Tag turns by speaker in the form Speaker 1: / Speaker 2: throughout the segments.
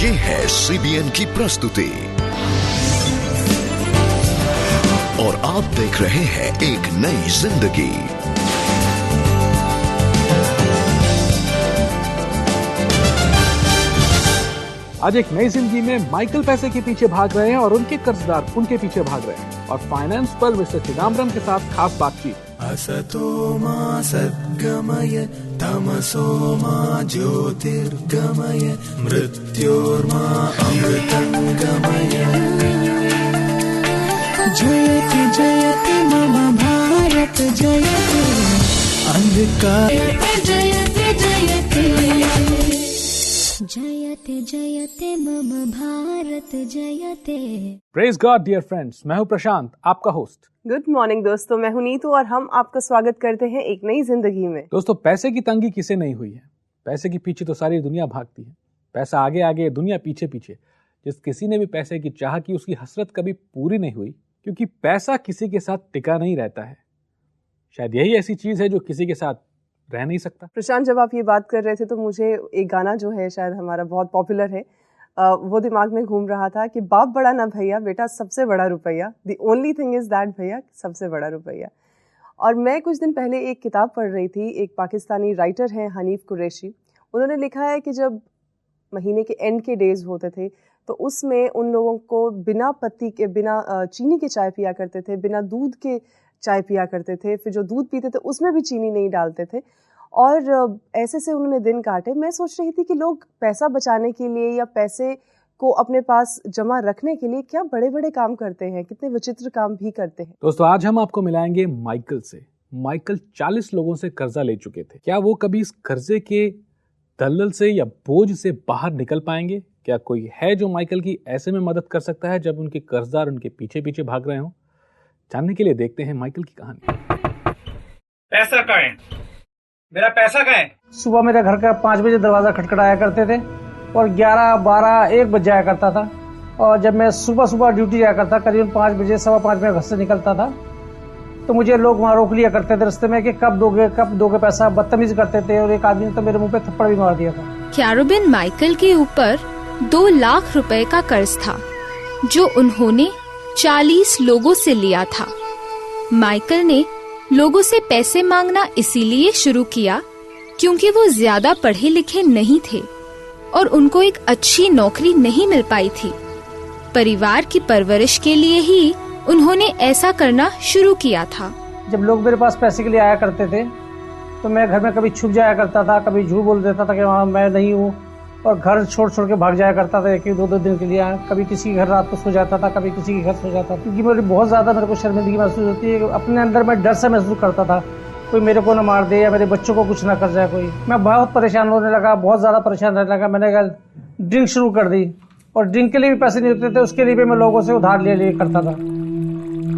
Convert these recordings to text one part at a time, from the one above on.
Speaker 1: ये है CBN की प्रस्तुति और आप देख रहे हैं एक नई जिंदगी।
Speaker 2: आज एक नई जिंदगी में माइकल पैसे के पीछे भाग रहे हैं और उनके कर्जदार उनके पीछे भाग रहे हैं और फाइनेंस पर मिस्टर चिदम्बरम के साथ खास बातचीत।
Speaker 3: असतो मा सद्गमय तमसो मा ज्योतिर्गमय मृत्योर्मा अमृतंगमय। जयति जयति मम भारत जयति अंधकार जयति जयति जयते जयते मम भारत जयते।
Speaker 2: प्रेज गॉड डियर फ्रेंड्स, मैं हूं प्रशांत, आपका होस्ट।
Speaker 4: गुड मॉर्निंग दोस्तों, मैं हूं नीतू और हम आपका स्वागत करते हैं एक नई जिंदगी में।
Speaker 2: दोस्तों, पैसे की तंगी किसे नहीं हुई है? पैसे के पीछे तो सारी दुनिया भागती है। पैसा आगे आगे, दुनिया पीछे पीछे। जिस किसी ने भी पैसे की चाह की, उसकी हसरत कभी पूरी नहीं हुई, क्योंकि पैसा किसी के साथ टिका नहीं रहता है। शायद यही ऐसी चीज है जो किसी के साथ रह नहीं सकता।
Speaker 4: प्रशांत, जब आप ये बात कर रहे थे तो मुझे एक गाना जो है शायद हमारा बहुत पॉपुलर है, वो दिमाग में घूम रहा था कि बाप बड़ा ना भैया, बेटा सबसे बड़ा रुपया। The only thing is that भैया, सबसे बड़ा रुपया। और मैं कुछ दिन पहले एक किताब पढ़ रही थी। एक पाकिस्तानी राइटर हैं हनीफ कुरैशी, उन्होंने लिखा है कि जब महीने के एंड के डेज होते थे तो उसमें उन लोगों को बिना पत्ती के, बिना चीनी के चाय पिया करते थे, बिना दूध के चाय पिया करते थे। फिर जो दूध पीते थे उसमें भी चीनी नहीं डालते थे और ऐसे से उन्होंने दिन काटे। मैं सोच रही थी कि लोग पैसा बचाने के लिए या पैसे को अपने पास जमा रखने के लिए क्या बड़े बड़े काम करते हैं, कितने विचित्र काम भी करते हैं।
Speaker 2: दोस्तों, आज हम आपको मिलाएंगे माइकल से। माइकल 40 लोगों से कर्जा ले चुके थे। क्या वो कभी इस कर्जे के दलदल से या बोझ से बाहर निकल पाएंगे? क्या कोई है जो माइकल की ऐसे में मदद कर सकता है जब उनके कर्जदार उनके पीछे पीछे भाग रहे हों? जानने के लिए देखते हैं माइकल की कहानी।
Speaker 5: पैसा कहाँ है? मेरा पैसा कहाँ है?
Speaker 6: सुबह मेरे घर का 5 बजे दरवाजा खटखटाया करते थे और 11, 12, 1 बज जाया करता था। और जब मैं सुबह ड्यूटी जाया करता, करीबन 5 बजे, 5:15 में घर से निकलता था, तो मुझे लोग वहाँ रोक लिया करते थे रास्ते में कि कब दोगे पैसा। बदतमीजी करते थे और एक आदमी ने तो मेरे मुंह पे थप्पड़ भी मार दिया था।
Speaker 7: कैरोबिन माइकल के ऊपर 2 लाख रुपए का कर्ज था जो उन्होंने 40 लोगों से लिया था। माइकल ने लोगों से पैसे मांगना इसीलिए शुरू किया क्योंकि वो ज्यादा पढ़े लिखे नहीं थे और उनको एक अच्छी नौकरी नहीं मिल पाई थी। परिवार की परवरिश के लिए ही उन्होंने ऐसा करना शुरू किया था।
Speaker 6: जब लोग मेरे पास पैसे के लिए आया करते थे तो मैं घर में कभी छुप जाया करता था, कभी झूठ बोल देता था कि वहाँ मैं नहीं हूँ और घर छोड़ के भाग जाया करता था 1-2 दिन के लिए। कभी किसी के घर रात को सो जाता था, कभी किसी के घर सो जाता था, क्योंकि मेरे को शर्मिंदगी महसूस होती है। अपने अंदर मैं डर से महसूस करता था कोई मेरे को न मार दे या मेरे बच्चों को कुछ ना कर जाए कोई। मैं बहुत परेशान होने लगा, बहुत ज्यादा परेशान रहने लगा। मैंने ड्रिंक शुरू कर दी और ड्रिंक के लिए भी पैसे नहीं होते थे, उसके लिए भी मैं लोगों से उधार ले करता था।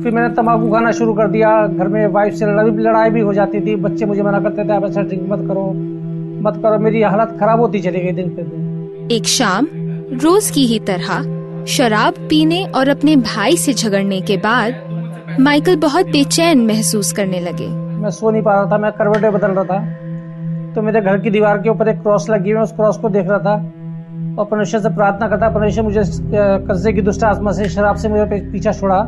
Speaker 6: फिर मैंने तंबाकू खाना शुरू कर दिया। घर में वाइफ से लड़ाई भी हो जाती थी। बच्चे मुझे मना करते थे, आप ऐसा ड्रिंक मत करो। मेरी हालत खराब होती चली गई दिन पे दिन।
Speaker 7: एक शाम रोज की ही तरह शराब पीने और अपने भाई से झगड़ने के बाद माइकल बहुत बेचैन महसूस करने लगे।
Speaker 6: मैं सो नहीं पा रहा था, मैं करवटें बदल रहा था। तो मेरे घर की दीवार के ऊपर एक क्रॉस लगी हुई, उस क्रॉस को देख रहा था और परमेश्वर से प्रार्थना करता, परमेश्वर मुझे कर्जे की दुष्ट आत्मा से, शराब से मुझे पीछा छोड़ा।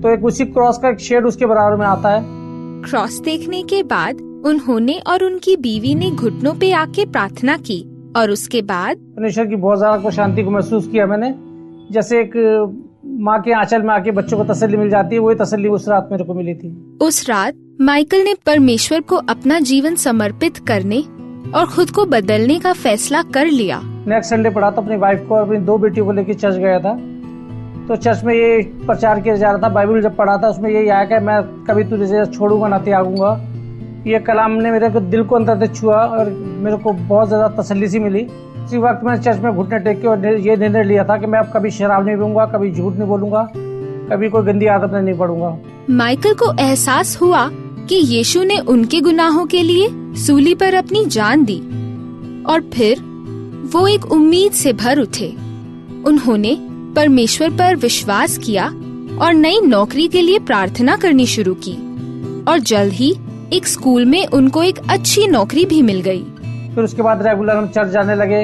Speaker 6: तो एक उसी क्रॉस का एक शेड उसके बराबर में आता है।
Speaker 7: क्रॉस देखने के बाद उन्होंने और उनकी बीवी ने घुटनों पे आके प्रार्थना की और उसके बाद
Speaker 6: परमेश्वर की बहुत ज्यादा शांति को महसूस किया मैंने। जैसे एक माँ के आंचल में आके बच्चों को तसल्ली मिल जाती है, वही तसल्ली उस रात मेरे को मिली थी।
Speaker 7: उस रात माइकल ने परमेश्वर को अपना जीवन समर्पित करने और खुद को बदलने का फैसला कर लिया।
Speaker 6: नेक्स्ट संडे पढ़ा तो अपनी वाइफ को और अपनी 2 बेटियों को लेकर चर्च गया था। तो चर्च में ये प्रचार किया जा रहा था। बाइबल जब पढ़ा था उसमें यही आया कि मैं कभी तुझे छोड़ूंगा ना त्यागूंगा। ये कलाम ने मेरे को दिल को अंदर से छुआ और मेरे को बहुत ज्यादा तसल्ली सी मिली। उसी वक्त मैंने चर्च में घुटने टेक के और ये निर्णय लिया था कि मैं अब कभी शराब नहीं पीऊंगा, कभी झूठ नहीं बोलूंगा, कभी कोई गंदी आदत नहीं पढ़ूंगा।
Speaker 7: माइकल को एहसास हुआ कि यीशु ने उनके गुनाहों के लिए सूली पर अपनी जान दी और फिर वो एक उम्मीद से भर उठे। उन्होंने परमेश्वर पर विश्वास किया और नई नौकरी के लिए प्रार्थना करनी शुरू की और जल्द ही एक स्कूल में उनको एक अच्छी नौकरी भी मिल गई।
Speaker 6: फिर उसके बाद रेगुलर हम चर्च जाने लगे।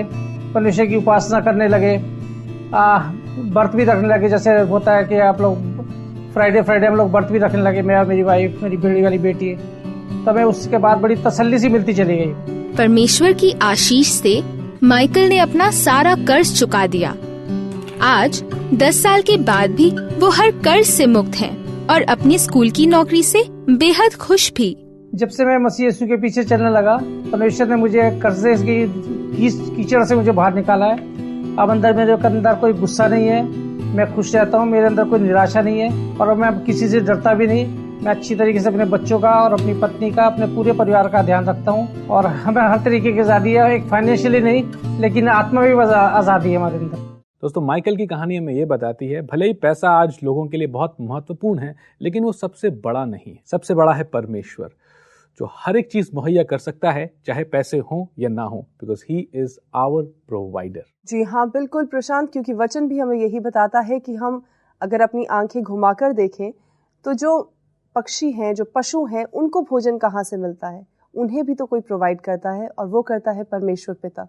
Speaker 6: परमेश्वर की उपासना करने लगे, व्रत भी रखने लगे। जैसे होता है कि आप लोग फ्राइडे हम लोग व्रत भी रखने लगे, मैं और मेरी वाइफ, मेरी बड़ी वाली बेटी। तो हमें उसके बाद बड़ी तसल्ली सी मिलती चली गई।
Speaker 7: परमेश्वर की आशीष से माइकल ने अपना सारा कर्ज चुका दिया। आज 10 साल के बाद भी वो हर कर्ज से मुक्त हैं और अपनी स्कूल की नौकरी से बेहद खुश भी।
Speaker 6: जब से मैं मसीह यीशु के पीछे चलने लगा, परमेश्वर ने मुझे कर्जे की कीचड़ से मुझे बाहर निकाला है। अब मेरे अंदर कोई गुस्सा नहीं है, मैं खुश रहता हूँ, मेरे अंदर कोई निराशा नहीं है और मैं किसी से डरता भी नहीं। मैं अच्छी तरीके से अपने बच्चों का और अपनी पत्नी का, अपने पूरे परिवार का ध्यान रखता हूँ और हमें हर तरीके की आज़ादी है, एक फाइनेंशियली नहीं लेकिन आत्मा भी आज़ादी है हमारे अंदर।
Speaker 2: दोस्तों, माइकल की कहानी हमें ये बताती है, भले ही पैसा आज लोगों के लिए बहुत महत्वपूर्ण है, लेकिन वो सबसे बड़ा नहीं है। सबसे बड़ा है परमेश्वर, जो हर एक चीज मुहैया कर सकता है, चाहे पैसे हों या ना हो, because he is our provider.
Speaker 4: जी हाँ, बिल्कुल प्रशांत, क्योंकि वचन भी हमें यही बताता है कि हम अगर अपनी आंखें घुमाकर देखें तो जो पक्षी हैं, जो पशु हैं, उनको भोजन कहाँ से मिलता है? उन्हें भी तो कोई प्रोवाइड करता है और वो करता है परमेश्वर पिता।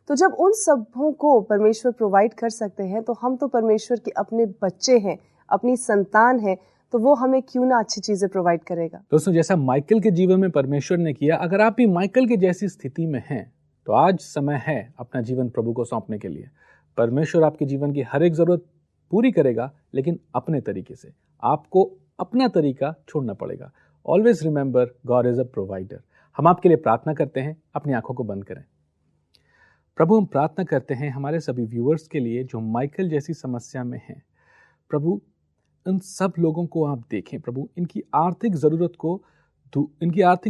Speaker 4: तो जब उन सबों को परमेश्वर प्रोवाइड कर सकते हैं तो हम तो परमेश्वर के अपने बच्चे हैं, अपनी संतान हैं, तो वो हमें क्यों ना अच्छी चीजें प्रोवाइड करेगा।
Speaker 2: दोस्तों, जैसा माइकल के जीवन में परमेश्वर ने किया, अगर आप भी माइकल के जैसी स्थिति में हैं तो आज समय है अपना जीवन प्रभु को सौंपने के लिए। परमेश्वर आपके जीवन की हर एक जरूरत पूरी करेगा, लेकिन अपने तरीके से। आपको अपना तरीका छोड़ना पड़ेगा। Always remember, God is a provider. हम आपके लिए प्रार्थना करते हैं। अपनी आंखों को बंद करें। प्रभु, हम प्रार्थना करते हैं हमारे सभी व्यूअर्स के लिए जो माइकल जैसी समस्या में हैं। प्रभु, इन सब लोगों को आप देखें प्रभु, इनकी आर्थिक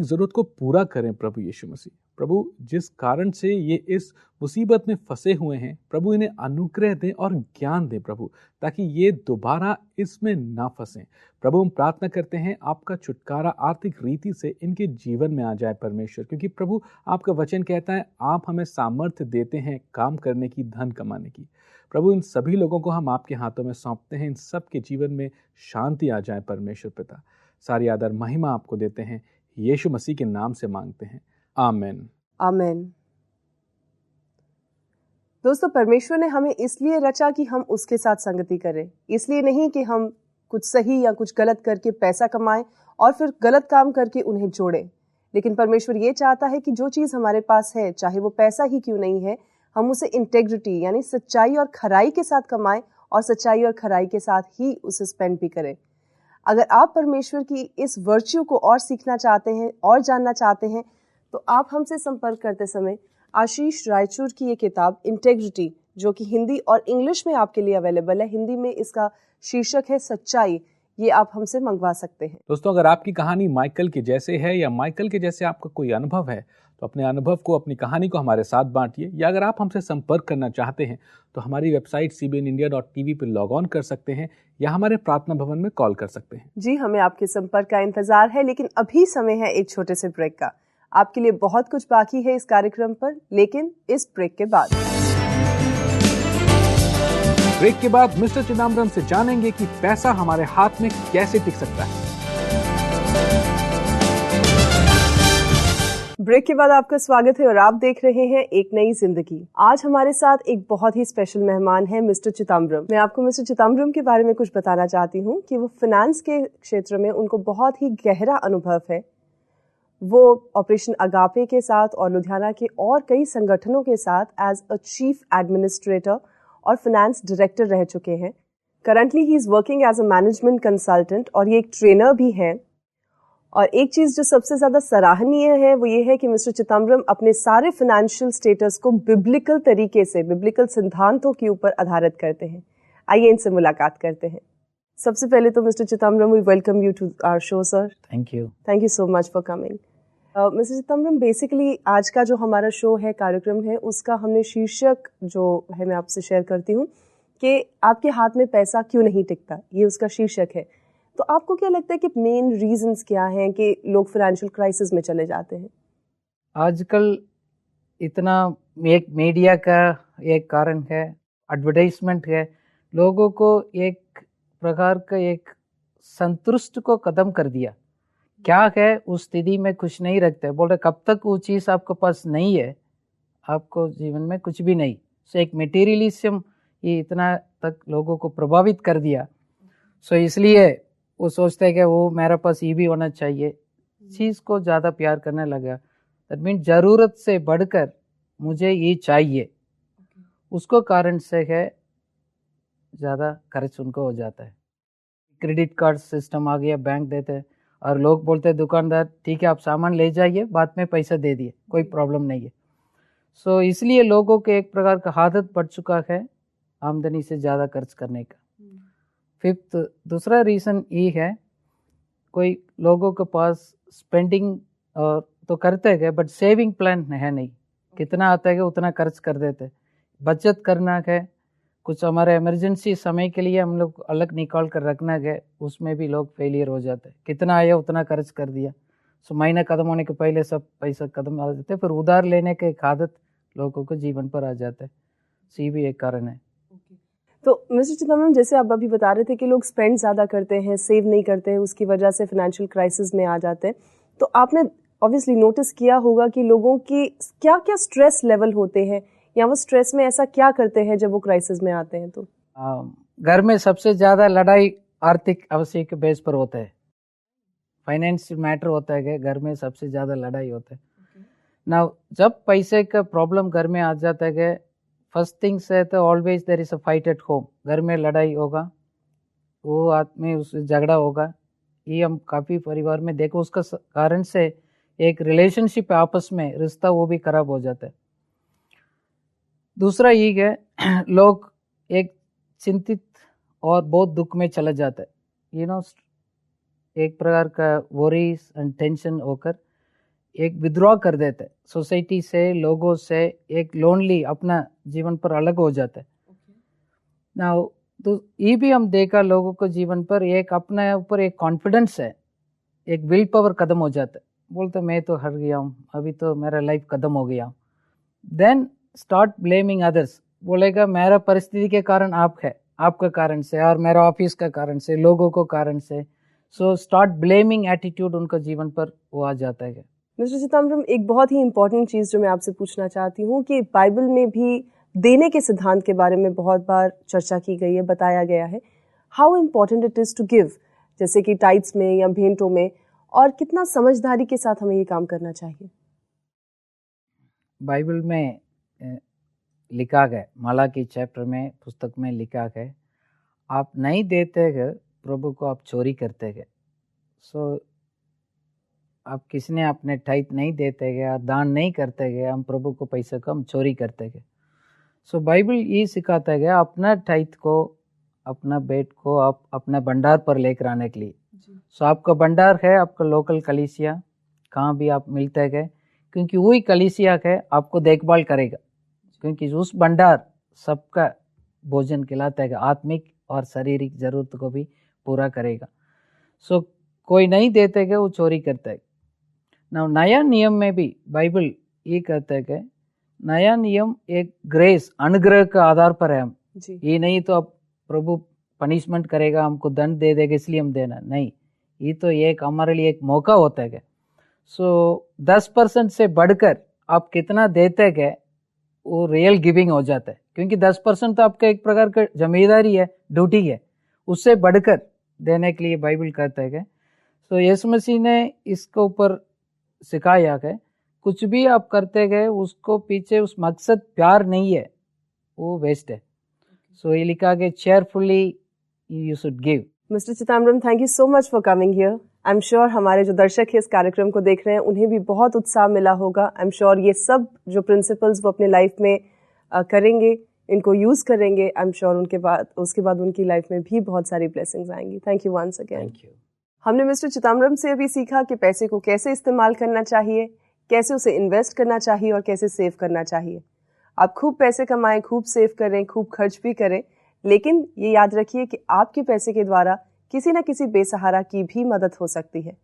Speaker 2: ज़रूरत को पूरा करें प्रभु यीशु मसीह। प्रभु, जिस कारण से ये इस मुसीबत में फंसे हुए हैं, प्रभु इन्हें अनुग्रह दें और ज्ञान दें प्रभु, ताकि ये दोबारा इसमें ना फंसें। प्रभु, हम प्रार्थना करते हैं आपका छुटकारा आर्थिक रीति से इनके जीवन में आ जाए परमेश्वर, क्योंकि प्रभु आपका वचन कहता है आप हमें सामर्थ्य देते हैं काम करने की, धन कमाने की। प्रभु, इन सभी लोगों को हम आपके हाथों में सौंपते हैं। इन सब के जीवन में शांति आ जाए परमेश्वर पिता। सारी आदर महिमा आपको देते हैं, यीशु मसीह के नाम से मांगते हैं, आमीन।
Speaker 4: आमीन। दोस्तों, परमेश्वर ने हमें इसलिए रचा कि हम उसके साथ संगति करें, इसलिए नहीं कि हम कुछ सही या कुछ गलत करके पैसा कमाएं और फिर गलत काम करके उन्हें जोड़ें। लेकिन परमेश्वर ये चाहता है कि जो चीज़ हमारे पास है, चाहे वो पैसा ही क्यों नहीं है, हम उसे इंटेग्रिटी यानी सच्चाई और खराई के साथ कमाएं और सच्चाई और खराई के साथ ही उसे स्पेंड भी करें। अगर आप परमेश्वर की इस वर्च्यू को और सीखना चाहते हैं और जानना चाहते हैं तो आप हमसे संपर्क करते समय आशीष रायचूर की ये किताब इंटेग्रिटी, जो कि हिंदी और इंग्लिश में आपके लिए अवेलेबल है, हिंदी में इसका शीर्षक है सच्चाई, ये आप हमसे मंगवा सकते हैं।
Speaker 2: दोस्तों, अगर आपकी कहानी माइकल के जैसे है या माइकल के जैसे आपका कोई अनुभव है तो अपने अनुभव को, अपनी कहानी को हमारे साथ बांटिए। या अगर आप हमसे संपर्क करना चाहते हैं तो हमारी वेबसाइट cbnindia.tv पर लॉग ऑन कर सकते हैं या हमारे प्रार्थना भवन में कॉल कर सकते हैं।
Speaker 4: जी, हमें आपके संपर्क का इंतजार है, लेकिन अभी समय है एक छोटे से ब्रेक का। आपके लिए बहुत कुछ बाकी है इस कार्यक्रम पर, लेकिन इस ब्रेक के बाद
Speaker 2: मिस्टर चिदम्बरम से जानेंगे कि पैसा हमारे हाथ में कैसे टिक सकता है।
Speaker 4: ब्रेक के बाद आपका स्वागत है और आप देख रहे हैं एक नई जिंदगी। आज हमारे साथ एक बहुत ही स्पेशल मेहमान है मिस्टर चिदम्बरम। मैं आपको मिस्टर चिदम्बरम के बारे में कुछ बताना चाहती हूँ कि वो फाइनेंस के क्षेत्र में उनको बहुत ही गहरा अनुभव है। वो ऑपरेशन अगापे के साथ और लुधियाना के और कई संगठनों के साथ एज अ चीफ एडमिनिस्ट्रेटर और फाइनेंस डायरेक्टर रह चुके हैं। Currently he is working as a management consultant और ये एक ट्रेनर भी हैं। और एक चीज जो सबसे ज्यादा सराहनीय है वो ये है कि मिस्टर चिदम्बरम अपने सारे फाइनेंशियल स्टेटस को बिब्लिकल तरीके से, बिब्लिकल सिद्धांतों के ऊपर आधारित करते हैं। आइए इनसे मुलाकात करते हैं। सबसे पहले तो mister Chidambaram, we welcome you to our show sir.
Speaker 6: Thank you
Speaker 4: so much for coming. Mister Chidambaram, basically आज का जो हमारा शो है, कार्यक्रम है, उसका हमने शीर्षक जो है मैं आपसे शेयर करती हूँ कि आपके हाथ में पैसा क्यों नहीं टिकता, ये उसका शीर्षक है। तो आपको क्या लगता है कि मेन रीजंस क्या हैं कि लोग फाइनेंशियल क्राइसिस में चले जाते हैं?
Speaker 8: आजकल इतना एक मीडिया का एक कारण है, एडवर्टाइजमेंट है, लोगों को एक प्रकार का एक संतुष्ट को खत्म कर दिया। क्या है, उस स्थिति में कुछ नहीं रखते, बोल रहे कब तक वो चीज़ आपके पास नहीं है आपको जीवन में कुछ भी नहीं। सो एक मटेरियलिज्म ये इतना तक लोगों को प्रभावित कर दिया। सो इसलिए वो सोचते हैं कि वो मेरे पास ये भी होना चाहिए, चीज़ को ज़्यादा प्यार करने लगा। दैट मीन ज़रूरत से बढ़कर मुझे ये चाहिए, उसको कारण से है ज़्यादा खर्च उनको हो जाता है। क्रेडिट कार्ड सिस्टम आ गया, बैंक देते हैं और लोग बोलते हैं दुकानदार ठीक है आप सामान ले जाइए, बाद में पैसा दे दिए, कोई प्रॉब्लम नहीं है। सो इसलिए लोगों के एक प्रकार का आदत पड़ चुका है आमदनी से ज़्यादा खर्च करने का। फिफ्थ दूसरा रीज़न ये है, कोई लोगों के पास स्पेंडिंग और तो करते हैं बट सेविंग प्लान है नहीं, कितना आता है उतना खर्च कर देते। बचत करना है, कुछ हमारे इमरजेंसी समय के लिए हम लोग अलग निकाल कर रखना है, उसमें भी लोग फेलियर हो जाते हैं। कितना आया उतना खर्च कर दिया, सो महीना खत्म होने के पहले सब पैसा खत्म आ जाते हैं, फिर उधार लेने के एक आदत लोगों को जीवन पर आ जाता है। सो ये भी एक कारण है।
Speaker 4: तो मिस्टर चिदम्बरम, जैसे आप अभी बता रहे थे कि लोग स्पेंड ज़्यादा करते हैं, सेव नहीं करते हैं, उसकी वजह से फाइनेंशियल क्राइसिस में आ जाते हैं, तो आपने ऑब्वियसली नोटिस किया होगा कि लोगों की क्या क्या स्ट्रेस लेवल होते हैं, या वो स्ट्रेस में ऐसा क्या करते हैं जब वो क्राइसिस में आते हैं? तो
Speaker 8: घर में सबसे ज़्यादा लड़ाई आर्थिक आवश्यक बेस पर होता है, फाइनेंशियल मैटर होता है कि घर में सबसे ज़्यादा लड़ाई होता है। ना जब पैसे का प्रॉब्लम घर में आ जाता है कि फर्स्ट थिंग्स है तो always there is a fight at home, घर में लड़ाई होगा, वो आदमी उससे झगड़ा होगा, ये हम काफ़ी परिवार में देखो, उसका कारण से एक रिलेशनशिप आपस में रिश्ता वो भी खराब हो जाता है। दूसरा ये है लोग एक चिंतित और बहुत दुख में चला जाता है, एक प्रकार का वरीज एंड टेंशन होकर एक विद्रॉ कर देते हैं सोसाइटी से, लोगों से, एक लोनली अपना जीवन पर अलग हो जाता है। ना तो ये भी हम देखा लोगों को जीवन पर एक अपने ऊपर एक कॉन्फिडेंस है, एक विल पावर खत्म हो जाता है, बोलते मैं तो हार गया हूँ, अभी तो मेरा लाइफ खत्म हो गया। देन स्टार्ट ब्लेमिंग अदर्स, बोलेगा मेरा परिस्थिति के कारण आप है, आपका कारण से, और मेरा ऑफिस का कारण से, लोगों को कारण से। सो स्टार्ट ब्लेमिंग एटीट्यूड उनका जीवन पर वो आ जाता है।
Speaker 4: मिस्टर चिदम्बरम, एक बहुत ही इम्पोर्टेंट चीज़ जो मैं आपसे पूछना चाहती हूँ कि बाइबल में भी देने के सिद्धांत के बारे में बहुत बार चर्चा की गई है, बताया गया है। How important it is to give, जैसे कि टाइट्स में या भेंटों में, और कितना समझदारी के साथ हमें ये काम करना चाहिए?
Speaker 8: बाइबल में लिखा गया, मलाकी चैप्टर में पुस्तक में लिखा गया, आप नहीं देते हैं प्रभु को, आप चोरी करते हैं। सो आप किसने अपने टाइट नहीं देते गए, दान नहीं करते गए, हम प्रभु को पैसे को हम चोरी करते गए। सो बाइबल ये सिखाता है अपना टाइट को, अपना बेट को आप अपना भंडार पर लेकर आने के लिए। सो आपका भंडार है आपका लोकल कलीसिया, कहाँ भी आप मिलते गए, क्योंकि वही कलीसिया है आपको देखभाल करेगा, क्योंकि उस भंडार सबका भोजन खिलाता है, आत्मिक और शारीरिक जरूरत को भी पूरा करेगा। सो कोई नहीं देते गए वो चोरी करता है। ना नया नियम में भी बाइबल ये कहता है कि नया नियम एक ग्रेस, अनुग्रह का आधार पर है। हम ये नहीं तो अब प्रभु पनिशमेंट करेगा, हमको दंड दे देगा इसलिए हम देना नहीं, ये तो एक हमारे लिए एक मौका होता है। सो 10% से बढ़कर आप कितना देते गए वो रियल गिविंग हो जाता है, क्योंकि 10% तो आपका एक प्रकार का जिम्मेदारी है, ड्यूटी है, उससे बढ़कर देने के लिए बाइबल कहता है। सो यीशु मसीह ने इसके ऊपर सिखाया है, कुछ भी आप करते गए उसको पीछे उस मकसद प्यार नहीं है, वो वेस्ट है। सो ये लिखा गया cheerfully you should give.
Speaker 4: Mister Chidambaram, thank you so much for coming here. I am sure हमारे जो दर्शक है इस कार्यक्रम को देख रहे हैं उन्हें भी बहुत उत्साह मिला होगा। आई एम श्योर ये सब जो प्रिंसिपल्स वो अपने लाइफ में करेंगे, इनको यूज करेंगे। आई एम श्योर उसके बाद उनकी लाइफ में भी बहुत सारी ब्लेसिंग्स आएंगी। Thank you once again.
Speaker 8: Thank you.
Speaker 4: हमने मिस्टर चिदम्बरम से अभी सीखा कि पैसे को कैसे इस्तेमाल करना चाहिए, कैसे उसे इन्वेस्ट करना चाहिए और कैसे सेव करना चाहिए। आप खूब पैसे कमाएं, खूब सेव करें, खूब खर्च भी करें, लेकिन ये याद रखिए कि आपके पैसे के द्वारा किसी न किसी बेसहारा की भी मदद हो सकती है।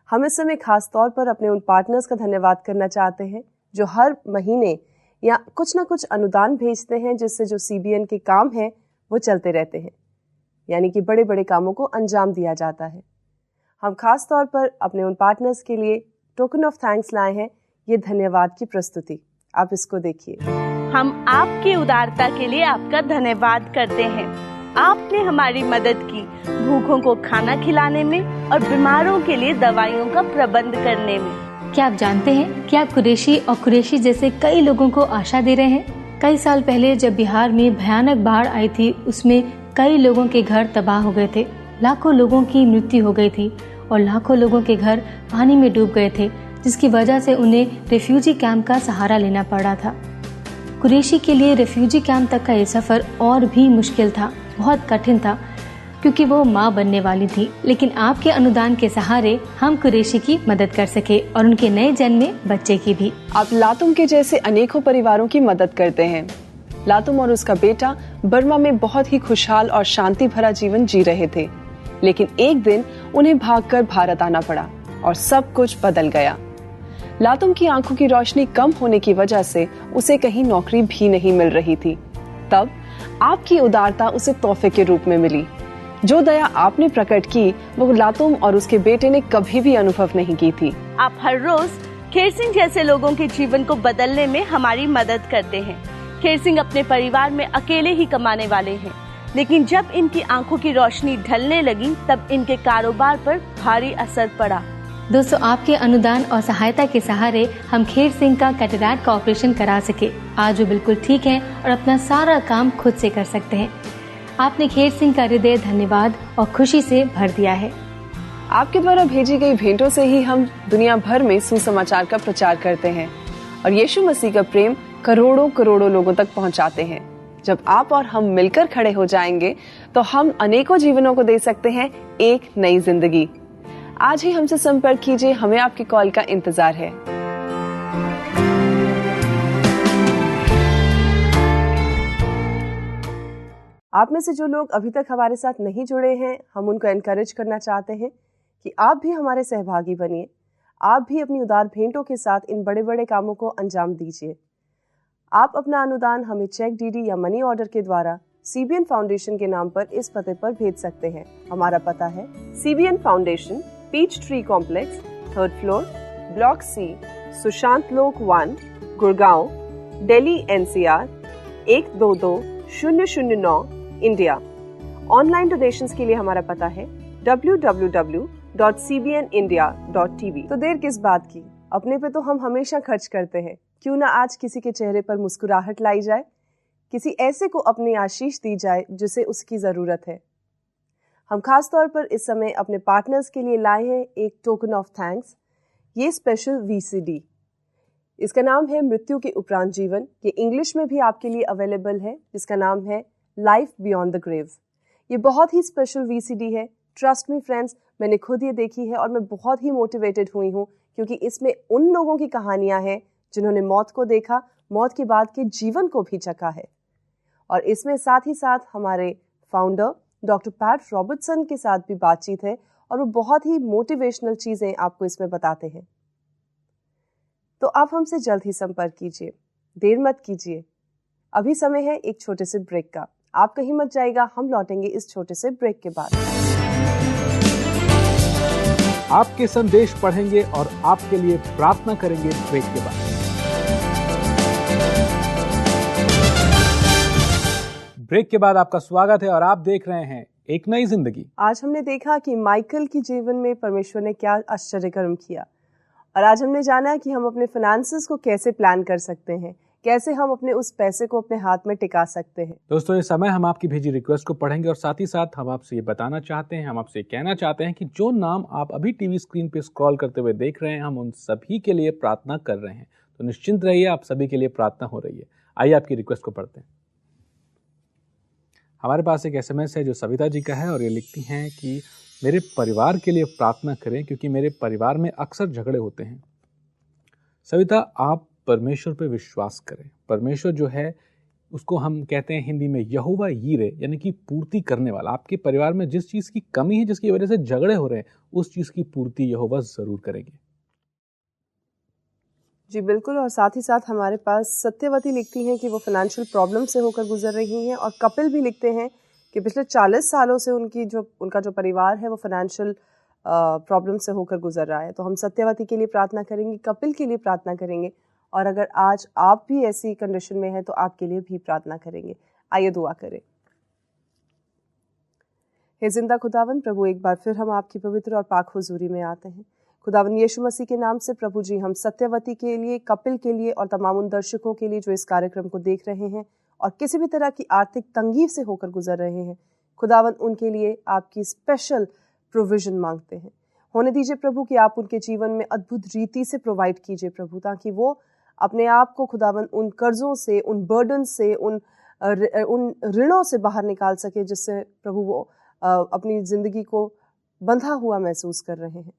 Speaker 4: हम इस समय खास तौर पर अपने उन पार्टनर्स का धन्यवाद करना चाहते हैं जो हर महीने या कुछ न कुछ अनुदान भेजते हैं, जिससे जो CBN के काम हैं वो चलते रहते हैं, यानी कि बड़े बड़े कामों को अंजाम दिया जाता है। हम खास तौर पर अपने उन पार्टनर्स के लिए टोकन ऑफ थैंक्स लाए हैं, ये धन्यवाद की प्रस्तुति। आप इसको देखिए।
Speaker 9: हम आपकी उदारता के लिए आपका धन्यवाद करते हैं। आपने हमारी मदद की भूखों को खाना खिलाने में और बीमारों के लिए दवाइयों का प्रबंध करने में।
Speaker 10: क्या आप जानते हैं कि आप कुरैशी और कुरैशी जैसे कई लोगों को आशा दे रहे हैं? कई साल पहले जब बिहार में भयानक बाढ़ आई थी, उसमें कई लोगों के घर तबाह हो गए थे। लाखों लोगों की मृत्यु हो गई थी और लाखों लोगों के घर पानी में डूब गए थे, जिसकी वजह से उन्हें रेफ्यूजी कैंप का सहारा लेना पड़ा था। कुरैशी के लिए रेफ्यूजी कैंप तक का ये सफर और भी मुश्किल था, बहुत कठिन था, क्योंकि वो माँ बनने वाली थी। लेकिन आपके अनुदान के सहारे हम कुरैशी की मदद कर सके और उनके नए जन्मे बच्चे की भी।
Speaker 4: आप लातुम के जैसे अनेकों परिवारों की मदद करते हैं। लातुम और उसका बेटा बर्मा में बहुत ही खुशहाल और शांति भरा जीवन जी रहे थे, लेकिन एक दिन उन्हें भागकर भारत आना पड़ा और सब कुछ बदल गया। लातुम की आंखों की रोशनी कम होने की वजह से उसे कहीं नौकरी भी नहीं मिल रही थी। तब आपकी उदारता उसे तोहफे के रूप में मिली। जो दया आपने प्रकट की वो लातुम और उसके बेटे ने कभी भी अनुभव नहीं की थी।
Speaker 9: आप हर रोज खेर सिंह जैसे लोगों के जीवन को बदलने में हमारी मदद करते हैं। खेर सिंह अपने परिवार में अकेले ही कमाने वाले हैं, लेकिन जब इनकी आंखों की रोशनी ढलने लगी तब इनके कारोबार पर भारी असर पड़ा।
Speaker 10: दोस्तों, आपके अनुदान और सहायता के सहारे हम खेर सिंह का कैटरैक्ट का ऑपरेशन करा सके। आज वो बिल्कुल ठीक हैं और अपना सारा काम खुद से कर सकते हैं। आपने खेर सिंह का हृदय धन्यवाद और खुशी से भर दिया है।
Speaker 4: आपके द्वारा भेजी गई भेंटों से ही हम दुनिया भर में सुसमाचार का प्रचार करते हैं और यीशु मसीह का प्रेम करोड़ों करोड़ों लोगों तक पहुंचाते हैं। जब आप और हम मिलकर खड़े हो जाएंगे तो हम अनेकों जीवनों को दे सकते हैं एक नई जिंदगी। आज ही हमसे संपर्क कीजिए, हमें आपकी कॉल का इंतजार है। आप में से जो लोग अभी तक हमारे साथ नहीं जुड़े हैं, हम उनको एनकरेज करना चाहते हैं कि आप भी हमारे सहभागी बनिए। आप भी अपनी उदार भेंटों के साथ इन बड़े बड़े कामों को अंजाम दीजिए। आप अपना अनुदान हमें चेक, डीडी या मनी ऑर्डर के द्वारा सीबीएन फाउंडेशन के नाम पर इस पते पर भेज सकते हैं। हमारा पता है CBN foundation, peach tree complex, 3rd floor, block C, Sushant Lok 1, Gurgaon, Delhi NCR 122009, India. Online donations के लिए हमारा पता है www.cbnindia.tv। तो देर किस बात की, अपने पे तो हम हमेशा खर्च करते हैं। क्यों ना आज किसी के चेहरे पर मुस्कुराहट लाई जाए, किसी ऐसे को अपनी आशीष दी जाए जिसे उसकी जरूरत है। हम खास तौर पर इस समय अपने पार्टनर्स के लिए लाए हैं एक टोकन ऑफ थैंक्स, ये स्पेशल VCD। इसका नाम है मृत्यु के उपरांत जीवन। ये इंग्लिश में भी आपके लिए अवेलेबल है, जिसका नाम है लाइफ बियॉन्ड द ग्रेव। ये बहुत ही स्पेशल VCD है। ट्रस्ट मी फ्रेंड्स, मैंने खुद ये देखी है और मैं बहुत ही मोटिवेटेड हुई हूँ, क्योंकि इसमें उन लोगों की कहानियां हैं जिन्होंने मौत को देखा, मौत के बाद के जीवन को भी चखा है। और इसमें साथ ही साथ हमारे फाउंडर डॉक्टर पैट रॉबर्टसन के साथ भी बातचीत है और वो बहुत ही मोटिवेशनल चीजें आपको इसमें बताते हैं। तो आप हमसे जल्द ही संपर्क कीजिए, देर मत कीजिए। अभी समय है एक छोटे से ब्रेक का। आप कहीं मत जाइएगा, हम लौटेंगे इस छोटे से ब्रेक के बाद।
Speaker 2: आपके संदेश पढ़ेंगे और आपके लिए प्रार्थना करेंगे ब्रेक के बाद। ब्रेक के बाद आपका स्वागत है और आप देख रहे हैं एक नई जिंदगी।
Speaker 4: आज हमने देखा कि माइकल के जीवन में परमेश्वर ने क्या आश्चर्य कर्म किया, और आज हमने जाना कि हम अपने फाइनेंसेस को कैसे प्लान कर सकते हैं, कैसे हम अपने उस पैसे को अपने हाथ में टिका सकते हैं।
Speaker 2: दोस्तों, इस समय हम आपकी भेजी रिक्वेस्ट को पढ़ेंगे और साथ ही साथ हम आपसे ये बताना चाहते हैं, हम आपसे कहना चाहते हैं कि जो नाम आप अभी टीवी स्क्रीन पे स्क्रॉल करते हुए देख रहे हैं, हम उन सभी के लिए प्रार्थना कर रहे हैं। तो निश्चिंत रहिए, आप सभी के लिए प्रार्थना हो रही है। आइए आपकी रिक्वेस्ट को पढ़ते हैं। हमारे पास एक SMS है जो सविता जी का है और ये लिखती हैं कि मेरे परिवार के लिए प्रार्थना करें क्योंकि मेरे परिवार में अक्सर झगड़े होते हैं। सविता, आप परमेश्वर पे विश्वास करें। परमेश्वर जो है उसको हम कहते हैं हिंदी में यहोवा यीरे, यानी कि पूर्ति करने वाला। आपके परिवार में जिस चीज़ की कमी है, जिसकी वजह से झगड़े हो रहे हैं, उस चीज़ की पूर्ति यहोवा ज़रूर करेंगे।
Speaker 4: जी बिल्कुल। और साथ ही साथ हमारे पास सत्यवती लिखती हैं कि वो फाइनेंशियल प्रॉब्लम से होकर गुजर रही हैं, और कपिल भी लिखते हैं कि पिछले 40 सालों से उनका जो परिवार है वो फाइनेंशियल प्रॉब्लम से होकर गुजर रहा है। तो हम सत्यवती के लिए प्रार्थना करेंगे, कपिल के लिए प्रार्थना करेंगे और अगर आज आप भी ऐसी कंडीशन में हैं तो आपके लिए भी प्रार्थना करेंगे। आइए दुआ करें। हे जिंदा खुदावन प्रभु, एक बार फिर हम आपकी पवित्र और पाक हुजूरी में आते हैं। खुदावन यीशु मसीह के नाम से प्रभु जी, हम सत्यवती के लिए, कपिल के लिए और तमाम उन दर्शकों के लिए जो इस कार्यक्रम को देख रहे हैं और किसी भी तरह की आर्थिक तंगी से होकर गुजर रहे हैं, खुदावन उनके लिए आपकी स्पेशल प्रोविजन मांगते हैं। होने दीजिए प्रभु कि आप उनके जीवन में अद्भुत रीति से प्रोवाइड कीजिए प्रभु, ताकि वो अपने आप को खुदावन उन कर्जों से, उन बर्डन से, उन ऋणों से बाहर निकाल सके, जिससे प्रभु वो अपनी जिंदगी को बंधा हुआ महसूस कर रहे हैं।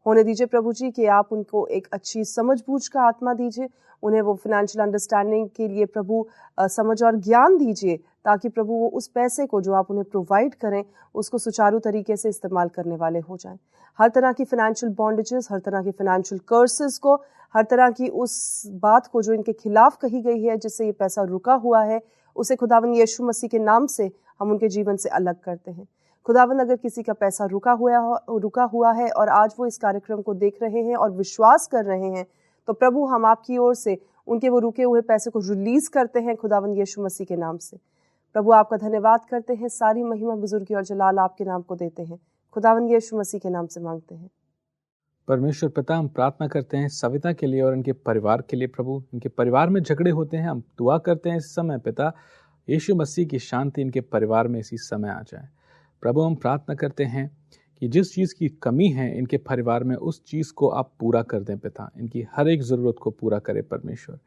Speaker 4: होने दीजिए प्रभु जी कि आप उनको एक अच्छी समझ बूझ का आत्मा दीजिए, उन्हें वो फाइनेंशियल अंडरस्टैंडिंग के लिए प्रभु समझ और ज्ञान दीजिए, ताकि प्रभु वो उस पैसे को जो आप उन्हें प्रोवाइड करें उसको सुचारू तरीके से इस्तेमाल करने वाले हो जाएं। हर तरह की फाइनेंशियल बॉन्डेजेस, हर तरह की फाइनेंशियल कर्सेस को, हर तरह की उस बात को जो इनके खिलाफ कही गई है जिससे ये पैसा रुका हुआ है, उसे खुदावन यीशु मसीह के नाम से हम उनके जीवन से अलग करते हैं। खुदावन, अगर किसी का पैसा रुका हुआ है और आज वो इस कार्यक्रम को देख रहे हैं और विश्वास कर रहे हैं, तो प्रभु हम आपकी ओर से उनके वो रुके हुए पैसे को रिलीज करते हैं खुदावन यीशु मसीह के नाम से। प्रभु आपका धन्यवाद करते हैं, सारी महिमा, बुजुर्गी और जलाल आपके नाम को देते हैं, खुदावन यीशु मसीह के नाम से मांगते हैं।
Speaker 2: परमेश्वर पिता, हम प्रार्थना करते हैं सविता के लिए और इनके परिवार के लिए। प्रभु, इनके परिवार में झगड़े होते हैं, हम दुआ करते हैं इस समय पिता यीशु मसीह की शांति इनके परिवार में इसी समय आ जाए। प्रभु, हम प्रार्थना करते हैं कि जिस चीज़ की कमी है इनके परिवार में, उस चीज़ को आप पूरा कर दें पिता, इनकी हर एक ज़रूरत को पूरा करें परमेश्वर।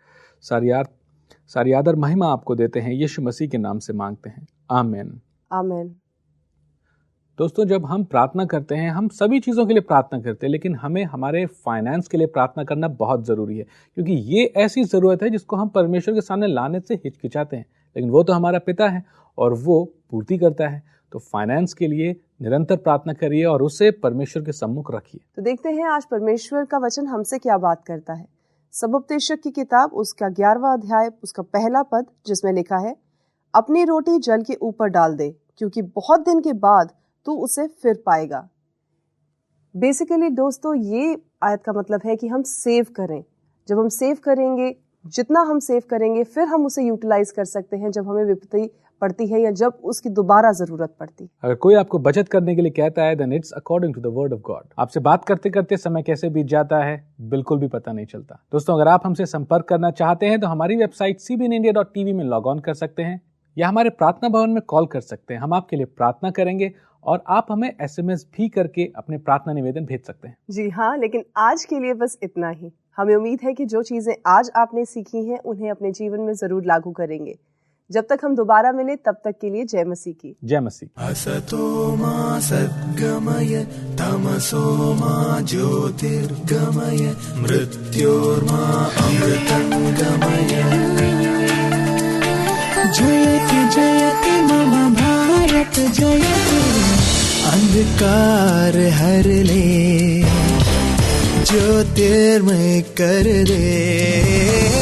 Speaker 2: सारी आदर महिमा आपको देते हैं, यीशु मसीह के नाम से मांगते हैं, आमीन
Speaker 4: आमीन।
Speaker 2: दोस्तों, जब हम प्रार्थना करते हैं, हम सभी चीज़ों के लिए प्रार्थना करते हैं, लेकिन हमें हमारे फाइनेंस के लिए प्रार्थना करना बहुत ज़रूरी है, क्योंकि ये ऐसी ज़रूरत है जिसको हम परमेश्वर के सामने लाने से हिचकिचाते हैं, लेकिन वो तो हमारा पिता है और वो पूर्ति करता है। तो फाइनेंस के लिए निरंतर प्रार्थना करिए और उसे परमेश्वर के सम्मुख रखिए।
Speaker 4: तो देखते हैं आज परमेश्वर का वचन हमसे क्या बात करता है। सबोपदेशक की किताब उसका 11वां अध्याय, उसका पहला पद, जिसमें लिखा है, अपनी रोटी जल के ऊपर डाल दे, क्योंकि बहुत दिन के बाद तू उसे फिर पाएगा। बेसिकली दोस्तों, ये आयत का मतलब है कि हम सेव करें। जब हम सेव करेंगे, जितना हम सेव करेंगे, फिर हम उसे यूटिलाइज कर सकते हैं जब हमें विपत्ति पड़ती है या जब उसकी दोबारा जरूरत पड़ती।
Speaker 2: अगर कोई आपको बचत करने के लिए कहता है, then it's according to the word of God। आपसे बात करते करते समय कैसे बीत जाता है बिल्कुल भी पता नहीं चलता। दोस्तों, अगर आप हमसे संपर्क करना चाहते हैं तो हमारी वेबसाइट cbnindia.tv में लॉग ऑन कर सकते हैं या हमारे प्रार्थना भवन में कॉल कर सकते हैं। हम आपके लिए प्रार्थना करेंगे और आप हमें SMS भी करके अपने प्रार्थना निवेदन भेज सकते हैं।
Speaker 4: जी हाँ, लेकिन आज के लिए बस इतना ही। हमें उम्मीद है कि जो चीजें आज आपने सीखी हैं उन्हें अपने जीवन में जरूर लागू करेंगे। जब तक हम दोबारा मिले, तब तक के लिए जय मसीह की।
Speaker 2: जय मसीह।
Speaker 3: असतो मा सद्गमय तमसो मा ज्योतिर्गमय मृत्योर्मा अमृतंगमय। जयति जयति मम भारत जयति। अंधकार हर ले, ज्योतिर्मय कर दे।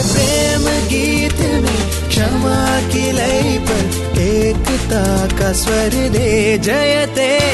Speaker 3: प्रेम गीत में क्षमा की लय पर एकता का स्वर दे। जयते